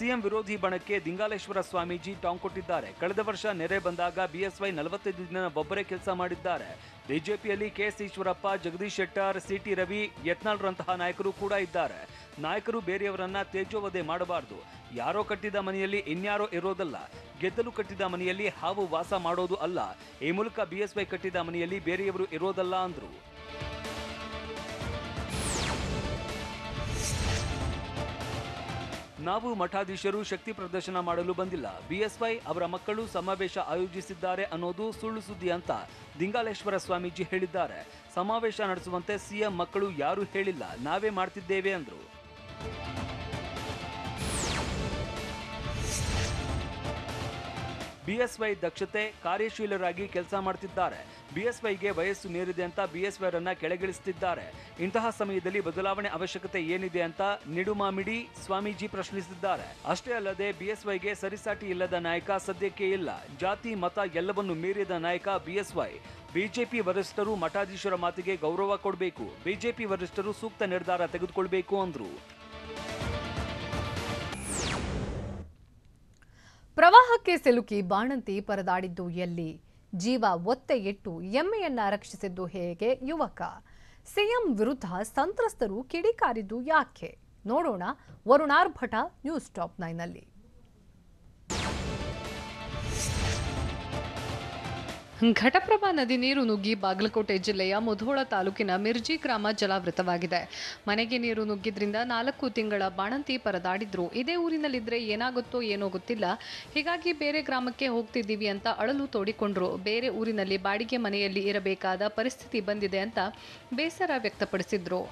ಸಿಎಂ ವಿರೋಧಿ ಬಣಕ್ಕೆ ದಿಂಗಾಲೇಶ್ವರ ಸ್ವಾಮೀಜಿ ಟಾಂಗ್ ಕೊಟ್ಟಿದ್ದಾರೆ. ಕಳೆದ ವರ್ಷ ನೆರೆ ಬಂದಾಗ ಬಿಎಸ್ವೈ 45 ದಿನ ಒಬ್ಬರೇ ಕೆಲಸ ಮಾಡಿದ್ದಾರೆ. ಬಿಜೆಪಿಯಲ್ಲಿ ಕೆಎಸ್ ಈಶ್ವರಪ್ಪ, ಜಗದೀಶ್ ಶೆಟ್ಟರ್, ಸಿಟಿ ರವಿ, ಯತ್ನಾಳ್ರಂತಹ ನಾಯಕರು ಕೂಡ ಇದ್ದಾರೆ. ನಾಯಕರು ಬೇರೆಯವರನ್ನ ತೇಜೋವಧೆ ಮಾಡಬಾರದು. ಯಾರೋ ಕಟ್ಟಿದ ಮನೆಯಲ್ಲಿ ಇನ್ಯಾರೋ ಇರೋದಲ್ಲ. ಗೆದ್ದಲು ಕಟ್ಟಿದ ಮನೆಯಲ್ಲಿ ಹಾವು ವಾಸ ಮಾಡೋದು ಅಲ್ಲ. ಈ ಮೂಲಕ ಬಿಎಸ್ವೈ ಕಟ್ಟಿದ ಮನೆಯಲ್ಲಿ ಬೇರೆಯವರು ಇರೋದಲ್ಲ ಅಂದ್ರು. ನಾವು ಮಠಾಧೀಶರು ಶಕ್ತಿ ಪ್ರದರ್ಶನ ಮಾಡಲು ಬಂದಿಲ್ಲ. ಬಿಎಸ್ವೈ ಅವರ ಮಕ್ಕಳು ಸಮಾವೇಶ ಆಯೋಜಿಸಿದ್ದಾರೆ ಅನ್ನೋದು ಸುಳ್ಳು ಸುದ್ದಿ ಅಂತ ದಿಂಗಾಲೇಶ್ವರ ಸ್ವಾಮೀಜಿ ಹೇಳಿದ್ದಾರೆ. ಸಮಾವೇಶ ನಡೆಸುವಂತೆ ಸಿಎಂ ಮಕ್ಕಳು ಯಾರೂ ಹೇಳಿಲ್ಲ, ನಾವೇ ಮಾಡ್ತಿದ್ದೇವೆ ಅಂದ್ರು. ಬಿಎಸ್ವೈ ದಕ್ಷತೆ, ಕಾರ್ಯಶೀಲರಾಗಿ ಕೆಲಸ ಮಾಡ್ತಿದ್ದಾರೆ. ಬಿಎಸ್ವೈಗೆ ವಯಸ್ಸು ಮೀರಿದೆ ಅಂತ ಬಿಎಸ್ವೈರನ್ನ ಕೆಳಗಿಳಿಸುತ್ತಿದ್ದಾರೆ. ಇಂತಹ ಸಮಯದಲ್ಲಿ ಬದಲಾವಣೆ ಅವಶ್ಯಕತೆ ಏನಿದೆ ಅಂತ ನಿಡುಮಾಮಿಡಿ ಸ್ವಾಮೀಜಿ ಪ್ರಶ್ನಿಸಿದ್ದಾರೆ. ಅಷ್ಟೇ ಅಲ್ಲದೆ ಬಿಎಸ್ವೈಗೆ ಸರಿಸಾಟಿ ಇಲ್ಲದ ನಾಯಕ ಸದ್ಯಕ್ಕೆ ಇಲ್ಲ. ಜಾತಿ ಮತ ಎಲ್ಲವನ್ನು ಮೀರಿದ ನಾಯಕ ಬಿಎಸ್ವೈ. ಬಿಜೆಪಿ ವರಿಷ್ಠರು ಮಠಾಧೀಶರ ಮಾತಿಗೆ ಗೌರವ ಕೊಡಬೇಕು. ಬಿಜೆಪಿ ವರಿಷ್ಠರು ಸೂಕ್ತ ನಿರ್ಧಾರ ತೆಗೆದುಕೊಳ್ಬೇಕು ಅಂದ್ರು. ಪ್ರವಾಹಕ್ಕೆ ಸಿಲುಕಿ ಬಾಣಂತಿ ಪರದಾಡಿದ್ದು ಎಲ್ಲಿ? ಜೀವ ಒತ್ತೆ ಇಟ್ಟು ಎಮ್ಮೆಯನ್ನ ರಕ್ಷಿಸಿದ್ದು ಹೇಗೆ? ಯುವಕ ಸಿಎಂ ವಿರುದ್ಧ ಸಂತ್ರಸ್ತರು ಕಿಡಿಕಾರಿದ್ದು ಯಾಕೆ? ನೋಡೋಣ ವರುಣಾರ್ಭಟ ನ್ಯೂಸ್ ಟಾಪ್ 9 ನಲ್ಲಿ. ಘಟಪ್ರಭಾ ನದಿ ನೀರು ನುಗ್ಗಿ ಬಾಗಲಕೋಟೆ ಜಿಲ್ಲೆಯ ಮುಧೋಳ ತಾಲೂಕಿನ ಮಿರ್ಜಿ ಗ್ರಾಮ ಜಲಾವೃತವಾಗಿದೆ. ಮನೆಗೆ ನೀರು ನುಗ್ಗಿದ್ರಿಂದ 4 ತಿಂಗಳ ಬಾಣಂತಿ ಪರದಾಡಿದ್ರು. ಇದೇ ಊರಿನಲ್ಲಿದ್ರೆ ಏನಾಗುತ್ತೋ ಏನೋ ಗೊತ್ತಿಲ್ಲ, ಹೀಗಾಗಿ ಬೇರೆ ಗ್ರಾಮಕ್ಕೆ ಹೋಗ್ತಿದ್ದೀವಿ ಅಂತ ಅಳಲು ತೋಡಿಕೊಂಡ್ರು. ಬೇರೆ ಊರಿನಲ್ಲಿ ಬಾಡಿಗೆ ಮನೆಯಲ್ಲಿ ಇರಬೇಕಾದ ಪರಿಸ್ಥಿತಿ ಬಂದಿದೆ ಅಂತ ಬೇಸರ ವ್ಯಕ್ತಪಡಿಸಿದ್ರು.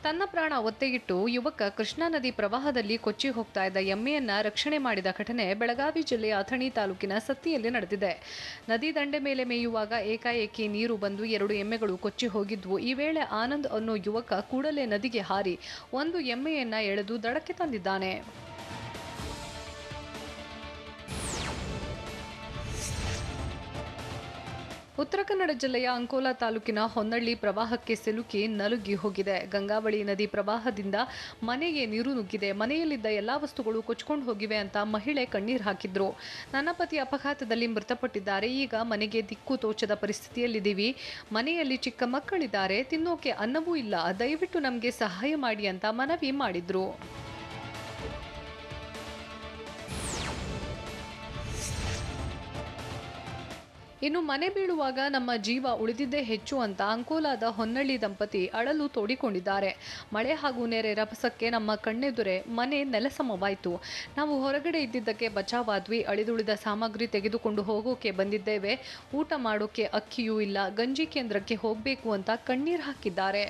ತನ್ನ ಪ್ರಾಣ ಒತ್ತೆಯಿಟ್ಟು ಯುವಕ ಕೃಷ್ಣಾ ನದಿ ಪ್ರವಾಹದಲ್ಲಿ ಕೊಚ್ಚಿ ಹೋಗ್ತಾ ಇದ್ದ ಎಮ್ಮೆಯನ್ನ ರಕ್ಷಣೆ ಮಾಡಿದ ಘಟನೆ ಬೆಳಗಾವಿ ಜಿಲ್ಲೆಯ ಅಥಣಿ ತಾಲೂಕಿನ ಸತ್ತಿಯಲ್ಲಿ ನಡೆದಿದೆ. ನದಿ ದಂಡೆ ಮೇಲೆ ಮೇಯುವಾಗ ಏಕಾಏಕಿ ನೀರು ಬಂದು 2 ಎಮ್ಮೆಗಳು ಕೊಚ್ಚಿ ಹೋಗಿದ್ವು. ಈ ವೇಳೆ ಆನಂದ್ ಅನ್ನೋ ಯುವಕ ಕೂಡಲೇ ನದಿಗೆ ಹಾರಿ ಒಂದು ಎಮ್ಮೆಯನ್ನ ಎಳೆದು ದಡಕ್ಕೆ ತಂದಿದ್ದಾನೆ. ಉತ್ತರ ಕನ್ನಡ ಜಿಲ್ಲೆಯ ಅಂಕೋಲಾ ತಾಲೂಕಿನ ಹೊನ್ನಳ್ಳಿ ಪ್ರವಾಹಕ್ಕೆ ಸಿಲುಕಿ ನಲುಗಿ ಹೋಗಿದೆ. ಗಂಗಾವಳಿ ನದಿ ಪ್ರವಾಹದಿಂದ ಮನೆಗೆ ನೀರು ನುಗ್ಗಿದೆ. ಮನೆಯಲ್ಲಿದ್ದ ಎಲ್ಲಾ ವಸ್ತುಗಳು ಕೊಚ್ಕೊಂಡು ಹೋಗಿವೆ ಅಂತ ಮಹಿಳೆ ಕಣ್ಣೀರು ಹಾಕಿದ್ರು. ನನ್ನ ಪತಿ ಅಪಘಾತದಲ್ಲಿ ಮೃತಪಟ್ಟಿದ್ದಾರೆ. ಈಗ ಮನೆಗೆ ದಿಕ್ಕು ತೋಚದ ಪರಿಸ್ಥಿತಿಯಲ್ಲಿದ್ದೀವಿ. ಮನೆಯಲ್ಲಿ ಚಿಕ್ಕ ಮಕ್ಕಳಿದ್ದಾರೆ, ತಿನ್ನೋಕೆ ಅನ್ನವೂ ಇಲ್ಲ. ದಯವಿಟ್ಟು ನಮಗೆ ಸಹಾಯ ಮಾಡಿ ಅಂತ ಮನವಿ ಮಾಡಿದ್ರು. ಇನ್ನು ಮನೆ ಬೀಳುವಾಗ ನಮ್ಮ ಜೀವ ಉಳಿದಿದ್ದೇ ಹೆಚ್ಚು ಅಂತ ಅಂಕೋಲಾದ ಹೊನ್ನಳ್ಳಿ ದಂಪತಿ ಅಳಲು ತೋಡಿಕೊಂಡಿದ್ದಾರೆ. ಮಳೆ ಹಾಗೂ ನೆರೆ ರಭಸಕ್ಕೆ ನಮ್ಮ ಕಣ್ಣೆದುರೇ ಮನೆ ನೆಲಸಮವಾಯಿತು. ನಾವು ಹೊರಗಡೆ ಇದ್ದಿದ್ದಕ್ಕೆ ಬಚಾವಾದ್ವಿ. ಅಳಿದುಳಿದ ಸಾಮಗ್ರಿ ತೆಗೆದುಕೊಂಡು ಹೋಗೋಕೆ ಬಂದಿದ್ದೇವೆ. ಊಟ ಮಾಡೋಕೆ ಅಕ್ಕಿಯೂ ಇಲ್ಲ. ಗಂಜಿ ಕೇಂದ್ರಕ್ಕೆ ಹೋಗಬೇಕು ಅಂತ ಕಣ್ಣೀರು ಹಾಕಿದ್ದಾರೆ.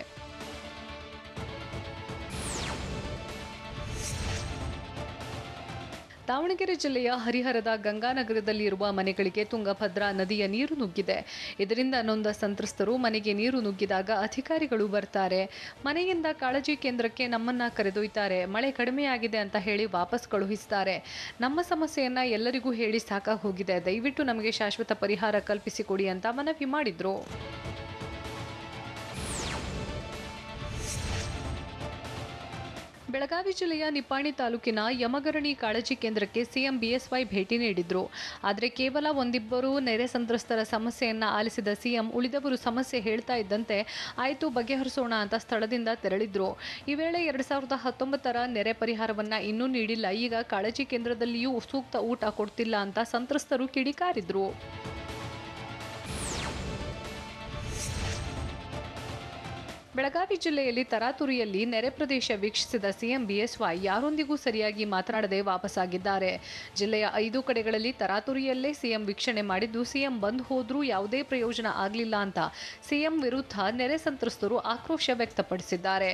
ದಾವಣಗೆರೆ ಜಿಲ್ಲೆಯ ಹರಿಹರದ ಗಂಗಾನಗರದಲ್ಲಿರುವ ಮನೆಗಳಿಗೆ ತುಂಗಭದ್ರಾ ನದಿಯ ನೀರು ನುಗ್ಗಿದೆ. ಇದರಿಂದ ನೊಂದ ಸಂತ್ರಸ್ತರು ಮನೆಗೆ ನೀರು ನುಗ್ಗಿದಾಗ ಅಧಿಕಾರಿಗಳು ಬರ್ತಾರೆ, ಮನೆಯಿಂದ ಕಾಳಜಿ ಕೇಂದ್ರಕ್ಕೆ ನಮ್ಮನ್ನ ಕರೆದೊಯ್ತಾರೆ, ಮಳೆ ಕಡಿಮೆಯಾಗಿದೆ ಅಂತ ಹೇಳಿ ವಾಪಸ್ ಕಳುಹಿಸ್ತಾರೆ. ನಮ್ಮ ಸಮಸ್ಯೆಯನ್ನ ಎಲ್ಲರಿಗೂ ಹೇಳಿ ಸಾಕಾಗಿ ಹೋಗಿದೆ, ದಯವಿಟ್ಟು ನಮಗೆ ಶಾಶ್ವತ ಪರಿಹಾರ ಕಲ್ಪಿಸಿಕೊಡಿ ಅಂತ ಮನವಿ ಮಾಡಿದ್ರು. ಬೆಳಗಾವಿ ಜಿಲ್ಲೆಯ ನಿಪ್ಪಾಣಿ ತಾಲೂಕಿನ ಯಮಗರಣಿ ಕಾಳಜಿ ಕೇಂದ್ರಕ್ಕೆ ಸಿಎಂ ಬಿಎಸ್ವೈ ಭೇಟಿ ನೀಡಿದ್ರು. ಆದರೆ ಕೇವಲ ಒಂದಿಬ್ಬರು ನೆರೆ ಸಂತ್ರಸ್ತರ ಸಮಸ್ಯೆಯನ್ನ ಆಲಿಸಿದ ಸಿಎಂ ಉಳಿದವರು ಸಮಸ್ಯೆ ಹೇಳ್ತಾ ಇದ್ದಂತೆ ಆಯ್ತು ಬಗೆಹರಿಸೋಣ ಅಂತ ಸ್ಥಳದಿಂದ ತೆರಳಿದ್ರು. ಈ ವೇಳೆ 2019ರ ನೆರೆ ಪರಿಹಾರವನ್ನ ಇನ್ನೂ ನೀಡಿಲ್ಲ. ಈಗ ಕಾಳಜಿ ಕೇಂದ್ರದಲ್ಲಿಯೂ ಸೂಕ್ತ ಊಟ ಕೊಡ್ತಿಲ್ಲ ಅಂತ ಸಂತ್ರಸ್ತರು ಕಿಡಿಕಾರಿದ್ರು. ಬೆಳಗಾವಿ ಜಿಲ್ಲೆಯಲ್ಲಿ ತರಾತುರಿಯಲ್ಲಿ ನೆರೆ ಪ್ರದೇಶ ವೀಕ್ಷಿಸಿದ ಸಿಎಂ ಬಿಎಸ್ವೈ ಯಾರೊಂದಿಗೂ ಸರಿಯಾಗಿ ಮಾತನಾಡದೆ ವಾಪಸ್ಸಾಗಿದ್ದಾರೆ. ಜಿಲ್ಲೆಯ 5 ಕಡೆಗಳಲ್ಲಿ ತರಾತುರಿಯಲ್ಲೇ ಸಿಎಂ ವೀಕ್ಷಣೆ ಮಾಡಿದ್ದು, ಸಿಎಂ ಬಂದು ಹೋದ್ರೂ ಯಾವುದೇ ಪ್ರಯೋಜನ ಆಗಲಿಲ್ಲ ಅಂತ ಸಿಎಂ ವಿರುದ್ಧ ನೆರೆ ಸಂತ್ರಸ್ತರು ಆಕ್ರೋಶ ವ್ಯಕ್ತಪಡಿಸಿದ್ದಾರೆ.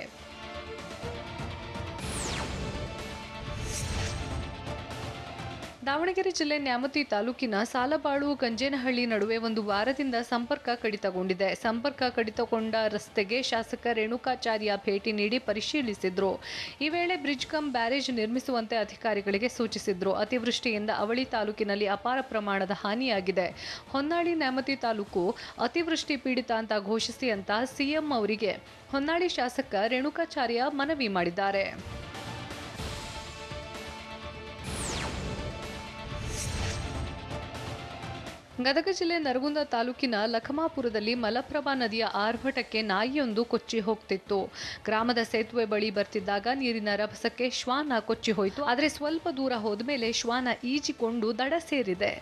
ದಾವಣಗೆರೆ ಜಿಲ್ಲೆ ನ್ಯಾಮತಿ ತಾಲೂಕಿನ ಸಾಲಬಾಳು ಗಂಜೇನಹಳ್ಳಿ ನಡುವೆ ಒಂದು ವಾರದಿಂದ ಸಂಪರ್ಕ ಕಡಿತಗೊಂಡಿದೆ. ಸಂಪರ್ಕ ಕಡಿತಗೊಂಡ ರಸ್ತೆಗೆ ಶಾಸಕ ರೇಣುಕಾಚಾರ್ಯ ಭೇಟಿ ನೀಡಿ ಪರಿಶೀಲಿಸಿದ್ರು. ಈ ವೇಳೆ ಬ್ರಿಡ್ಜ್ ಕಮ್ ಬ್ಯಾರೇಜ್ ನಿರ್ಮಿಸುವಂತೆ ಅಧಿಕಾರಿಗಳಿಗೆ ಸೂಚಿಸಿದ್ರು. ಅತಿವೃಷ್ಟಿಯಿಂದ ಅವಳಿ ತಾಲೂಕಿನಲ್ಲಿ ಅಪಾರ ಪ್ರಮಾಣದ ಹಾನಿಯಾಗಿದೆ. ಹೊನ್ನಾಳಿ ನ್ಯಾಮತಿ ತಾಲೂಕು ಅತಿವೃಷ್ಟಿ ಪೀಡಿತ ಅಂತ ಘೋಷಿಸಿ ಅಂತ ಸಿಎಂ ಅವರಿಗೆ ಹೊನ್ನಾಳಿ ಶಾಸಕ ರೇಣುಕಾಚಾರ್ಯ ಮನವಿ ಮಾಡಿದ್ದಾರೆ. ಗದಗ ಜಿಲ್ಲೆ ನರಗುಂದ ತಾಲೂಕಿನ ಲಖಮಾಪುರದಲ್ಲಿ ಮಲಪ್ರಭಾ ನದಿಯ ಆರ್ಭಟಕ್ಕೆ ನಾಯಿಯೊಂದು ಕೊಚ್ಚಿ ಹೋಗ್ತಿತ್ತು. ಗ್ರಾಮದ ಸೇತುವೆ ಬಳಿ ಬರ್ತಿದ್ದಾಗ ನೀರಿನ ರಭಸಕ್ಕೆ ಶ್ವಾನ ಕೊಚ್ಚಿ ಹೋಯಿತು. ಆದರೆ ಸ್ವಲ್ಪ ದೂರ ಹೋದ ಮೇಲೆ ಶ್ವಾನ ಈಜಿಕೊಂಡು ದಡ ಸೇರಿದೆ.